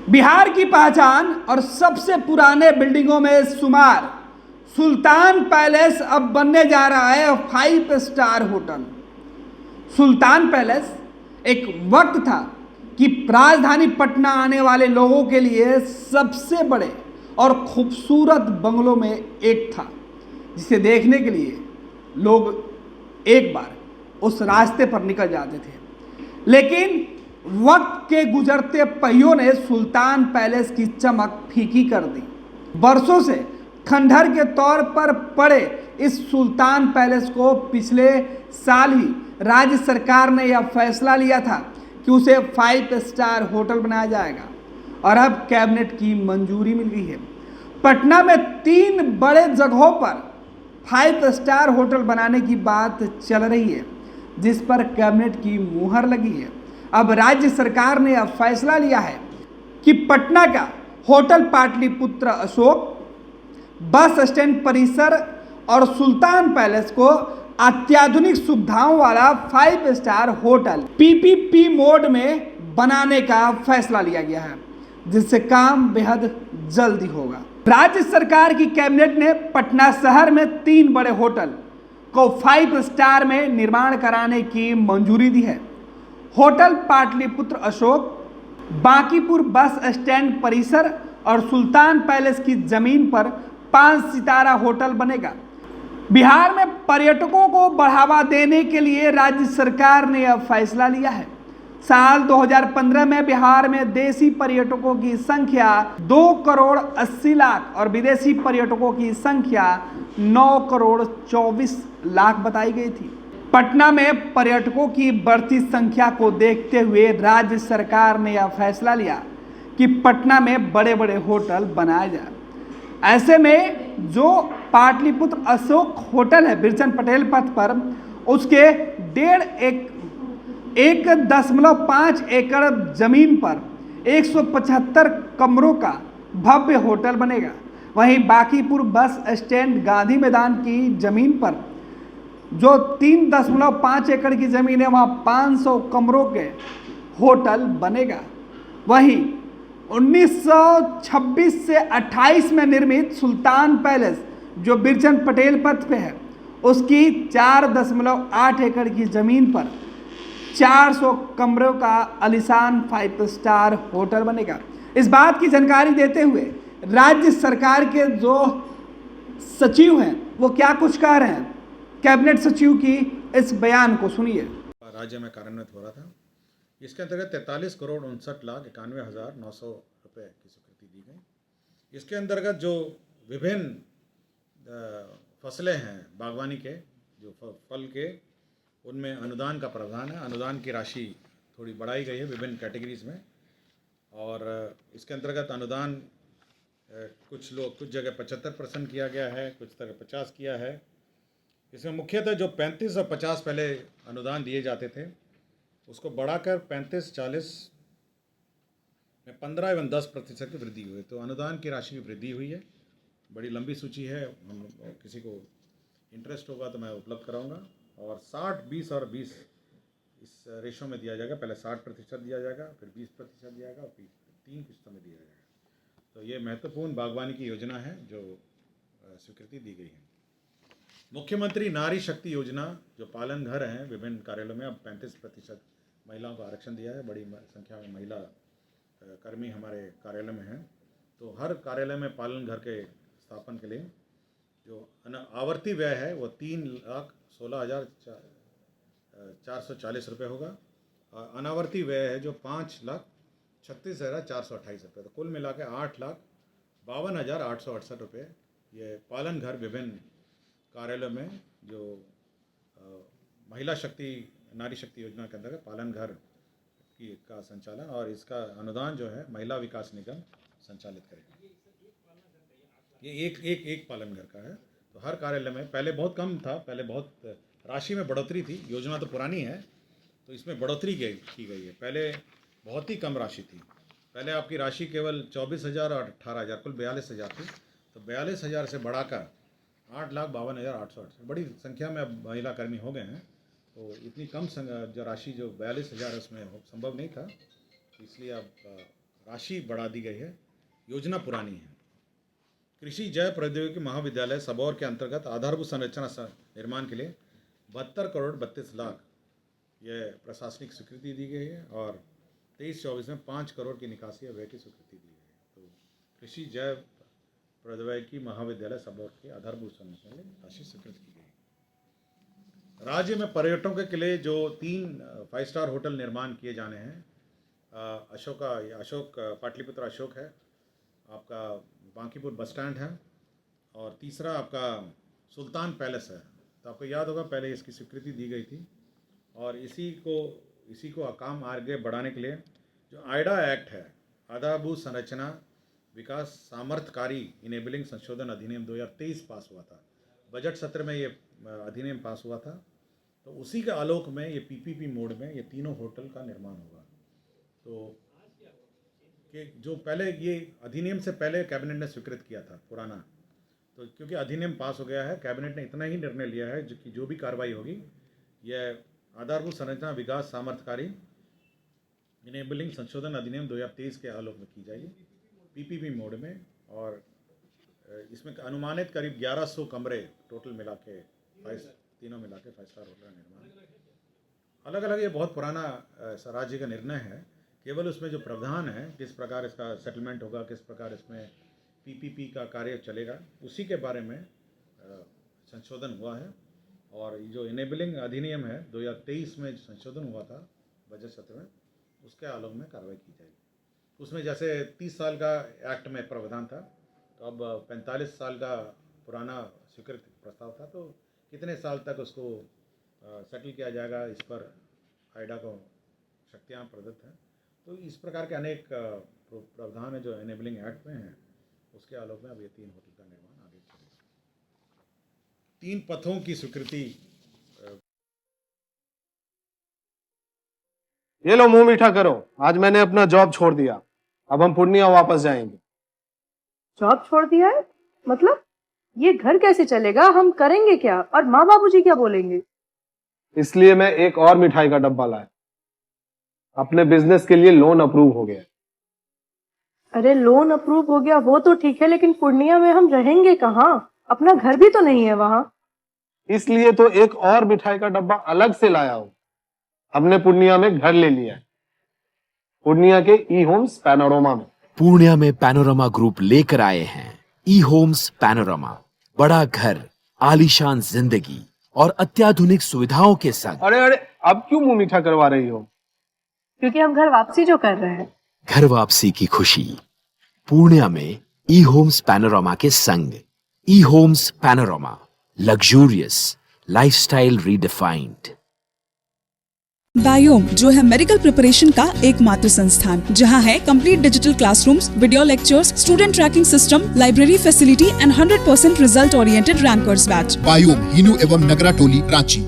बिहार की पहचान और सबसे पुराने बिल्डिंगों में शुमार सुल्तान पैलेस अब बनने जा रहा है 5 स्टार होटल। सुल्तान पैलेस एक वक्त था कि राजधानी पटना आने वाले लोगों के लिए सबसे बड़े और खूबसूरत बंगलों में एक था, जिसे देखने के लिए लोग एक बार उस रास्ते पर निकल जाते थे। लेकिन वक्त के गुजरते पहियों ने सुल्तान पैलेस की चमक फीकी कर दी। वर्षों से खंडहर के तौर पर पड़े इस सुल्तान पैलेस को पिछले साल ही राज्य सरकार ने यह फैसला लिया था कि उसे 5 स्टार होटल बनाया जाएगा और अब कैबिनेट की मंजूरी मिल गई है। पटना में 3 बड़े जगहों पर 5 स्टार होटल बनाने की बात चल रही है, जिस पर कैबिनेट की मुहर लगी है। अब राज्य सरकार ने यह फैसला लिया है कि पटना का hotel Pataliputra Ashok, bus stand परिसर और सुल्तान पैलेस को अत्याधुनिक सुविधाओं वाला 5 स्टार होटल पीपीपी मोड में बनाने का फैसला लिया गया है, जिससे काम बेहद जल्दी होगा। राज्य सरकार की कैबिनेट ने पटना शहर में 3 बड़े होटल को 5 स्टार में निर्माण कराने की मंजूरी दी है। Hotel Pataliputra Ashok, Bankipur bus stand परिसर और सुल्तान पैलेस की जमीन पर 5 सितारा होटल बनेगा। बिहार में पर्यटकों को बढ़ावा देने के लिए राज्य सरकार ने यह फैसला लिया है। साल 2015 में बिहार में देशी पर्यटकों की संख्या 2 करोड़ 80 लाख और विदेशी पर्यटकों की संख्या 9 करोड़ 24 लाख बताई गई थी। पटना में पर्यटकों की बढ़ती संख्या को देखते हुए राज्य सरकार ने यह फैसला लिया कि पटना में बड़े बड़े होटल बनाए जाए। ऐसे में जो पाटलिपुत्र अशोक होटल है बिरचन पटेल पथ पर, उसके 1.5 एकड़ जमीन पर 175 कमरों का भव्य होटल बनेगा। वहीं बांकीपुर बस स्टैंड गांधी मैदान की जमीन पर जो 3.5 एकड़ की जमीन है, वहाँ 500 कमरों के होटल बनेगा। वहीं 1926 से 28 में निर्मित सुल्तान पैलेस जो बिरचन पटेल पथ पे है, उसकी 4.8 एकड़ की जमीन पर 400 कमरों का आलीशान 5 स्टार होटल बनेगा। इस बात की जानकारी देते हुए राज्य सरकार के जो सचिव हैं वो क्या कुछ कह रहे हैं, कैबिनेट सचिव की इस बयान को सुनिए। राज्य में कार्यान्वित हो रहा था। इसके अंतर्गत 43 करोड़ 59,91,900 रुपये की स्वीकृति दी गई। इसके अंतर्गत जो विभिन्न फसलें हैं बागवानी के, जो फल के, उनमें अनुदान का प्रावधान है। अनुदान की राशि थोड़ी बढ़ाई गई है विभिन्न कैटेगरीज में, और इसके अंतर्गत अनुदान कुछ जगह 75% किया गया है, कुछ जगह 50 किया है। इसमें मुख्यतः जो 35 और 50 पहले अनुदान दिए जाते थे, उसको बढ़ाकर 35-40 में 15 एवं 10% की वृद्धि हुई। तो अनुदान की राशि में वृद्धि हुई है। बड़ी लंबी सूची है, हम किसी को इंटरेस्ट होगा तो मैं उपलब्ध कराऊंगा। और 60, 20 और 20 इस रेशो में दिया जाएगा। पहले 60% दिया जाएगा, फिर 20% दिया जाएगा और फिर 3 किस्तों में दिया जाएगा। तो ये महत्वपूर्ण बागवानी की योजना है जो स्वीकृति दी गई है। मुख्यमंत्री नारी शक्ति योजना, जो पालन घर हैं विभिन्न कार्यालयों में, अब 35% महिलाओं को आरक्षण दिया है। बड़ी संख्या में महिला कर्मी हमारे कार्यालय में हैं। तो हर कार्यालय में पालन घर के स्थापन के लिए जो आवर्ती व्यय है वो 3,16,440 रुपये होगा, और अनावर्ती व्यय है जो 5,36,428 रुपये। तो कुल मिला के 8,52,868 रुपये ये पालन घर विभिन्न कार्यालय में जो महिला शक्ति नारी शक्ति योजना के अंतर्गत पालन घर की का संचालन और इसका अनुदान जो है महिला विकास निगम संचालित करेगा। ये एक पालन घर का है। तो हर कार्यालय में पहले बहुत कम था, पहले बहुत राशि में बढ़ोतरी थी। योजना तो पुरानी है, तो इसमें बढ़ोतरी की गई है। पहले बहुत ही कम राशि थी। पहले आपकी राशि केवल 24,000 और 18,000, कुल 42,000 थी। तो 42,000 से बढ़ाकर 8,52,868, बड़ी संख्या में अब महिला कर्मी हो गए हैं। तो इतनी कम जो राशि जो 42,000 उसमें संभव नहीं था, इसलिए अब राशि बढ़ा दी गई है, योजना पुरानी है। कृषि जैव प्रौद्योगिकी महाविद्यालय सबौर के अंतर्गत आधारभूत संरचना निर्माण के लिए 72 करोड़ 32 लाख यह प्रशासनिक स्वीकृति दी गई है और 23-24 में 5 करोड़ की निकासी व्यय की स्वीकृति दी गई है। तो कृषि जैव प्रौद्योगिकी महाविद्यालय सबौर के आधारभूत संरचना के लिए राशि स्वीकृत की गई। राज्य में पर्यटकों के लिए जो 3 5 स्टार होटल निर्माण किए जाने हैं, अशोक पाटलिपुत्र अशोक है, आपका बांकीपुर बस स्टैंड है और तीसरा आपका सुल्तान पैलेस है। तो आपको याद होगा पहले इसकी स्वीकृति दी गई थी और इसी को काम आगे बढ़ाने के लिए जो आइडा एक्ट है, आधारभूत संरचना विकास सामर्थ्यकारी इनेबलिंग संशोधन अधिनियम 2023 पास हुआ था। बजट सत्र में ये अधिनियम पास हुआ था। तो उसी के आलोक में ये पीपीपी मोड में ये तीनों होटल का निर्माण होगा। तो कि जो पहले ये अधिनियम से पहले कैबिनेट ने स्वीकृत किया था पुराना, तो क्योंकि अधिनियम पास हो गया है, कैबिनेट ने इतना ही निर्णय लिया है जो भी कार्रवाई होगी यह आधारभूत संरचना विकास सामर्थ्यकारी इनेबलिंग संशोधन अधिनियम 2023 के आलोक में की जाएगी पीपीपी मोड में। और इसमें अनुमानित करीब 1100 कमरे टोटल मिला के तीनों मिला के 5 स्टार होटल का निर्माण। अलग अलग ये बहुत पुराना राज्य का निर्णय है, केवल उसमें जो प्रावधान है किस प्रकार इसका सेटलमेंट होगा, किस प्रकार इसमें पीपीपी का कार्य चलेगा, उसी के बारे में संशोधन हुआ है। और जो इनेबलिंग अधिनियम है 2023 में संशोधन हुआ था बजट सत्र में, उसके आलोक में कार्रवाई की जाएगी। उसमें जैसे 30 साल का एक्ट में प्रावधान था, तो अब 45 साल का पुराना स्वीकृत प्रस्ताव था, तो कितने साल तक उसको सेटल किया जाएगा, इस पर आइडा को शक्तियाँ प्रदत्त हैं। तो इस प्रकार के अनेक प्रावधान है जो इनेबलिंग एक्ट में हैं, उसके आलोक में अब ये 3 होटल का निर्माण आगे चलेगा। 3 पथों की स्वीकृति। ये लो मुंह मीठा करो, आज मैंने अपना जॉब छोड़ दिया, अब हम पूर्णिया वापस जाएंगे। जॉब छोड़ दिया है? मतलब ये घर कैसे चलेगा, हम करेंगे क्या और माँ बाबूजी क्या बोलेंगे? इसलिए मैं एक और मिठाई का डब्बा लाया, अपने बिजनेस के लिए लोन अप्रूव हो गया। अरे लोन अप्रूव हो गया वो तो ठीक है, लेकिन पूर्णिया में हम रहेंगे कहाँ? अपना घर भी तो नहीं है वहाँ। इसलिए तो एक और मिठाई का डब्बा अलग से लाया हूँ। हमने पूर्णिया में घर ले लिया है, पूर्णिया के ई होम्स पैनोरमा में। पूर्णिया में पैनोरमा ग्रुप लेकर आए हैं ई होम्स पैनोरमा, बड़ा घर, आलीशान जिंदगी और अत्याधुनिक सुविधाओं के संग। अरे अब क्यों मुंह मीठा करवा रही हो? क्योंकि हम घर वापसी जो कर रहे हैं। घर वापसी की खुशी पूर्णिया में ई होम्स पैनोरमा के संग। ई homes panorama, luxurious lifestyle redefined. Biome जो है मेडिकल प्रिपरेशन का एकमात्र संस्थान, जहां है complete digital classrooms, video lectures, student tracking system, library facility and 100% result oriented rankers batch. Biome, Hinoo एवं नगरा टोली, रांची।